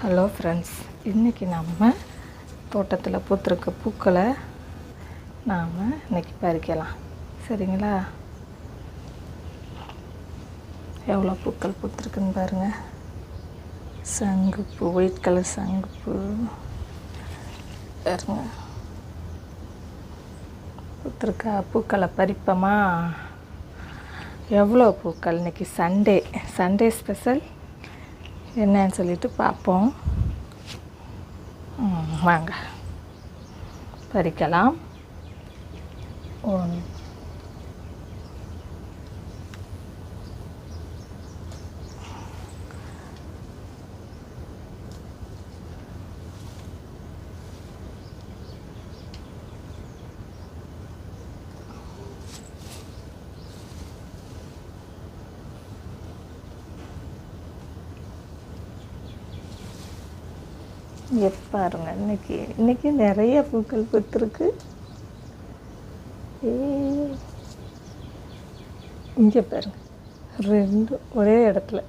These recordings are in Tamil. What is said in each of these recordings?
ஹலோ ஃப்ரெண்ட்ஸ், இன்றைக்கி நம்ம தோட்டத்தில் பூத்திருக்க பூக்களை நாம் இன்றைக்கி பறிக்கலாம். சரிங்களா? எவ்வளோ பூக்கள் பூத்திருக்குன்னு பாருங்கள். சங்குப்பூ, ஒயிட் கலர் சங்குப்பூ பாருங்க பூத்திருக்கா. பூக்களை பறிப்போமா? எவ்வளோ பூக்கள். இன்றைக்கி சண்டே ஸ்பெஷல் என்னன்னு சொல்லிட்டு பார்ப்போம். வாங்க பறிக்கலாம். இங்கே பாருங்க, இன்னைக்கு நிறைய பூக்கள் பூத்திருக்கு. இங்கே பாருங்க, ரெண்டு ஒரே இடத்துல.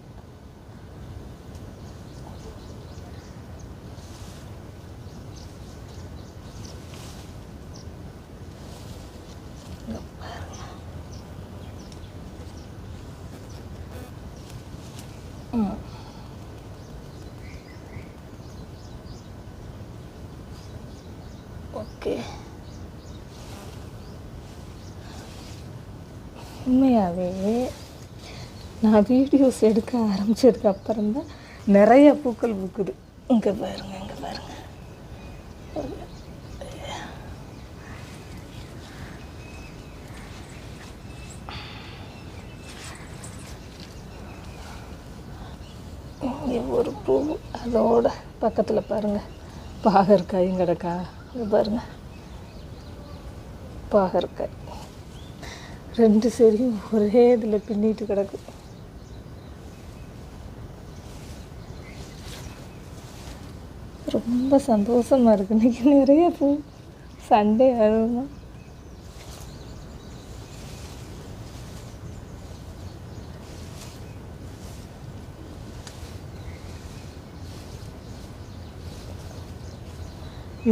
ஓகே, உண்மையாகவே நான் வீடியோஸ் எடுக்க ஆரம்பிச்சதுக்கு அப்புறம்தான் நிறைய பூக்கள் பூக்குது. இங்கே பாருங்க, இங்கே ஒரு பூ, அதோட பக்கத்தில் பாருங்கள் பாகற்காயும் கிடக்கா. இங்கே பாருங்கள், பாகற்காய் ரெண்டு செடியும் ஒரே இதில் பின்னிட்டு கிடக்கு. ரொம்ப சந்தோஷமாக இருக்குது. இன்றைக்கி நிறைய பூ. சண்டே ஆகணும்.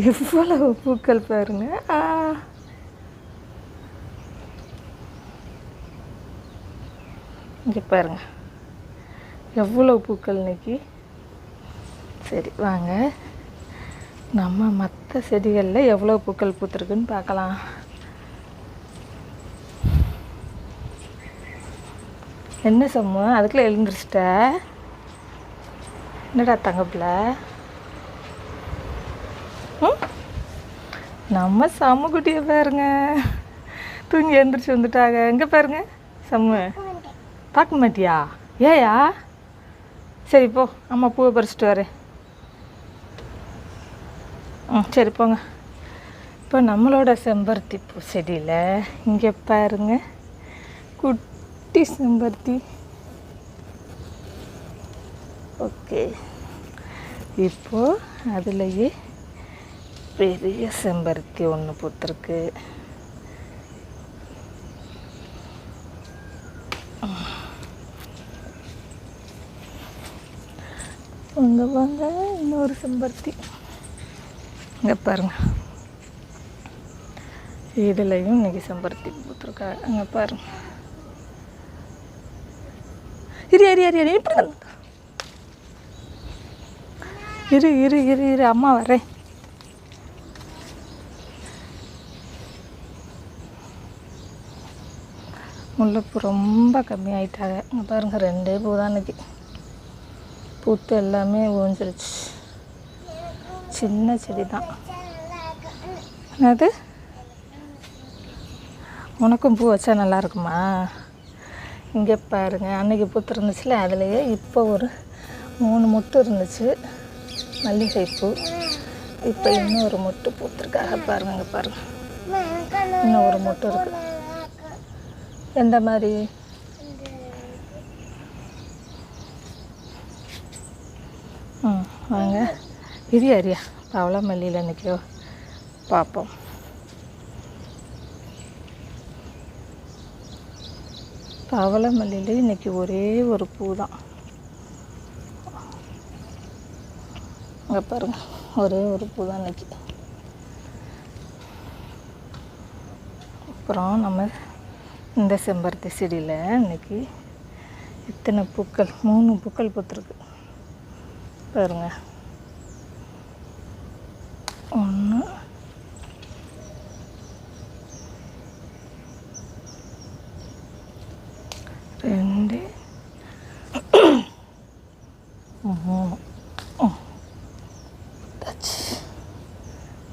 எவ்வளவு பூக்கள் பாருங்க. இங்கே பாருங்க எவ்வளோ பூக்கள் இன்னைக்கு. சரி வாங்க, நம்ம மற்ற செடிகளில் எவ்வளோ பூக்கள் பூத்துருக்குன்னு பார்க்கலாம். என்ன சம்மு, அதுக்குள்ளே எழுந்திரிச்சிட்ட? என்னடா தங்கப்பில்? நம்ம சம்முக்குட்டியை பாருங்க, தூங்கி எழுந்திரிச்சு வந்துட்டாங்க. எங்கே பாருங்க சம்மு, பார்க்க மாட்டியா? ஏயா? சரி போ, அம்மா பூவை பறிச்சிட்டு வரேன். சரி போங்க. இப்போ நம்மளோட செம்பருத்தி பூ செடியில் இங்கே பாருங்க, குட்டி செம்பருத்தி. ஓகே, இப்போது அதுலேயே பெரிய செம்பருத்தி ஒன்று பூத்திருக்கு. வாங்க இன்னொரு செம்பருத்தி. இங்கே பாருங்க, இதுலையும் இன்னைக்கு செம்பருத்தி பூத்திருக்கா. அங்கே பாருங்க. இரு அம்மா வரேன். முல்லைப்பூ ரொம்ப கம்மியாயிட்டாங்க. இங்கே பாருங்கள், ரெண்டே பூ தான் இன்னைக்கு பூத்து எல்லாமே ஓஞ்சிருச்சு. சின்ன செடி தான் அது. உனக்கும் பூ வச்சா நல்லா இருக்குமா? இங்கே பாருங்கள், அன்றைக்கி பூத்து இருந்துச்சுல, அதுலேயே இப்போ ஒரு 3 மொட்டு இருந்துச்சு மல்லிகைப்பூ. இப்போ இன்னும் ஒரு மொட்டு பூத்துருக்காக பாருங்கள். இங்கே பாருங்கள், இன்னும் ஒரு மொட்டு இருக்குது. எந்த மாதிரி? வாங்க அரியா பவள மல்லியில் இன்றைக்கி பார்ப்போம். பவள மல்லியில் இன்றைக்கி ஒரே ஒரு பூ தான். அங்கே பாருங்கள், ஒரே ஒரு பூ தான் இன்றைக்கி. அப்புறம் நம்ம இந்த செம்பருத்தி செடியில் இன்றைக்கி இத்தனை பூக்கள், 3 பூக்கள் பூத்துருக்கு பாருங்க. 1 2 3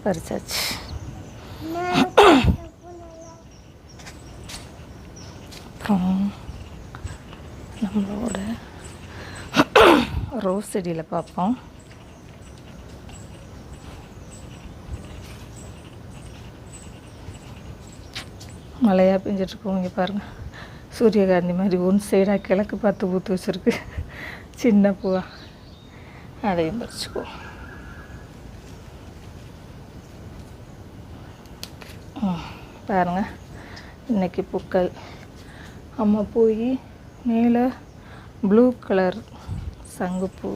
பறிச்சாச்சு. அப்புறம் நம்மளோட ரோஸ் செடியில் பார்ப்போம். மழையாக பெஞ்சிட்ருக்கோம். இங்கே பாருங்கள், சூரியகாந்தி மாதிரி ஒன் சைடாக கிழக்கு பார்த்து ஊற்றி வச்சுருக்கு, சின்ன பூவா. அதையும் பறிச்சுக்குவோம். பாருங்கள், இன்றைக்கி பூக்கள். அம்மா போய் மேலே ப்ளூ கலர் சங்குப்பூ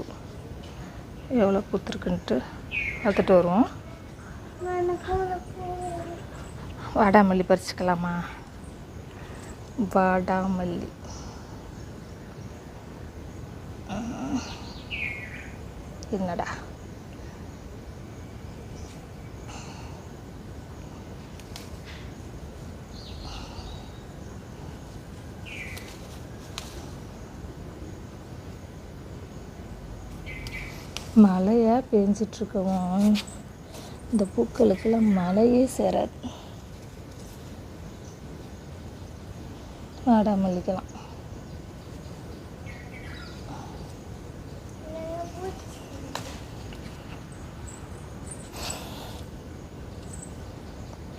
எவ்வளோ பூத்துருக்குன்ட்டு பார்த்துட்டு வருவோம். வாடாமல்லி பறிச்சுக்கலாமா? வாடாமல்லி என்னடா மழையாக பெஞ்சிட்ருக்கவும் இந்த பூக்களுக்கெல்லாம் மழையே சேராது. வாடாமல்லிக்கலாம்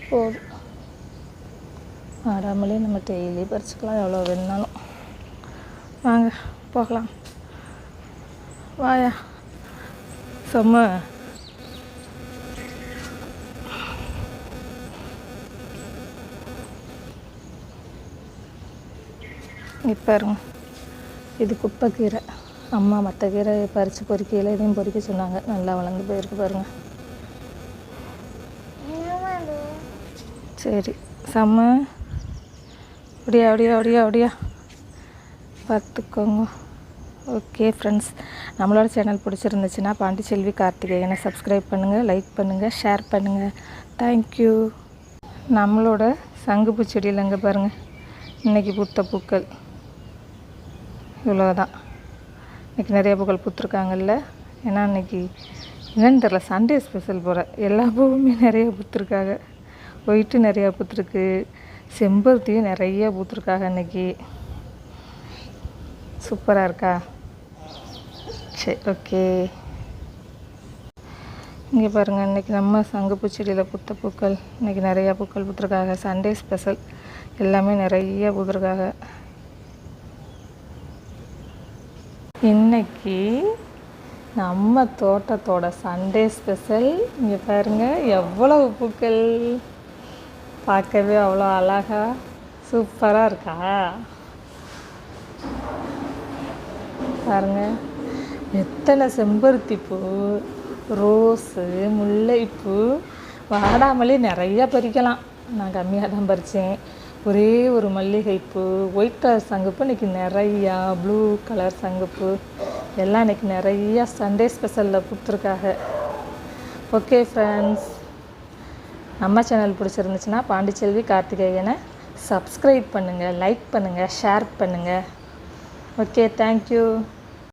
போதும். வாடாமல்லி நம்ம டெய்லி பறிச்சுக்கலாம், எவ்வளோ வேணுனாலும். வாங்க போகலாம். வாயா செம்ம. இப்போ இருங்க, இது குப்பைக்கீரை. அம்மா மற்ற கீரை பறித்து பொறிக்கையில் இதையும் பொறிக்க சொன்னாங்க. நல்லா வளர்ந்து போயிருக்கு பாருங்கள். சரி செம்ம. அப்படியா அப்படியா அப்படியா அப்படியா பார்த்துக்கோங்க. ஓகே ஃப்ரெண்ட்ஸ், நம்மளோட சேனல் பிடிச்சிருந்துச்சுன்னா பாண்டிச்செல்வி கார்த்திகேயனை சப்ஸ்கிரைப் பண்ணுங்கள், லைக் பண்ணுங்கள், ஷேர் பண்ணுங்கள். தேங்க்யூ. நம்மளோட சங்குப்பூ செடியில் அங்கே பாருங்கள், இன்றைக்கி பூத்த பூக்கள் இவ்வளோதான். இன்றைக்கி நிறைய பூக்கள் பூத்துருக்காங்கல்ல. ஏன்னா இன்றைக்கி என்னன்னு தெரில, சண்டே ஸ்பெஷல் போகிற எல்லா பூவுமே நிறைய பூத்துருக்காங்க. ஒயிட்டு நிறையா பூத்துருக்கு, செம்பருத்தியும் நிறைய பூத்துருக்காங்க. இன்றைக்கி சூப்பராக இருக்கா? சரி ஓகே. இங்கே பாருங்கள், இன்றைக்கி நம்ம சங்குப்பூ செடியில் பூத்த பூக்கள். இன்றைக்கி நிறையா பூக்கள் பூத்துருக்காங்க. சண்டே ஸ்பெஷல் எல்லாமே நிறைய பூத்துருக்காங்க. இன்றைக்கி நம்ம தோட்டத்தோட சண்டே ஸ்பெஷல். இங்கே பாருங்கள் எவ்வளவு பூக்கள், பார்க்கவே அவ்வளோ அழகாக சூப்பராக இருக்கா பாருங்கள். எத்தனை செம்பருத்தி பூ, ரோஸு, முல்லைப்பூ, வாடாமல்லி நிறையா பறிக்கலாம். நான் கம்மியாக தான் பறித்தேன். ஒரே ஒரு மல்லிகைப்பூ, ஒயிட் கலர் சங்குப்பூ, இன்றைக்கி நிறையா ப்ளூ கலர் சங்குப்பூ எல்லாம் இன்றைக்கி நிறையா சண்டே ஸ்பெஷலில் கொடுத்துருக்காங்க. ஓகே ஃப்ரெண்ட்ஸ், நம்ம சேனல் பிடிச்சிருந்துச்சுன்னா பாண்டிச்செல்வி கார்த்திகேயனை சப்ஸ்கிரைப் பண்ணுங்கள், லைக் பண்ணுங்கள், ஷேர் பண்ணுங்கள். Okay, thank you.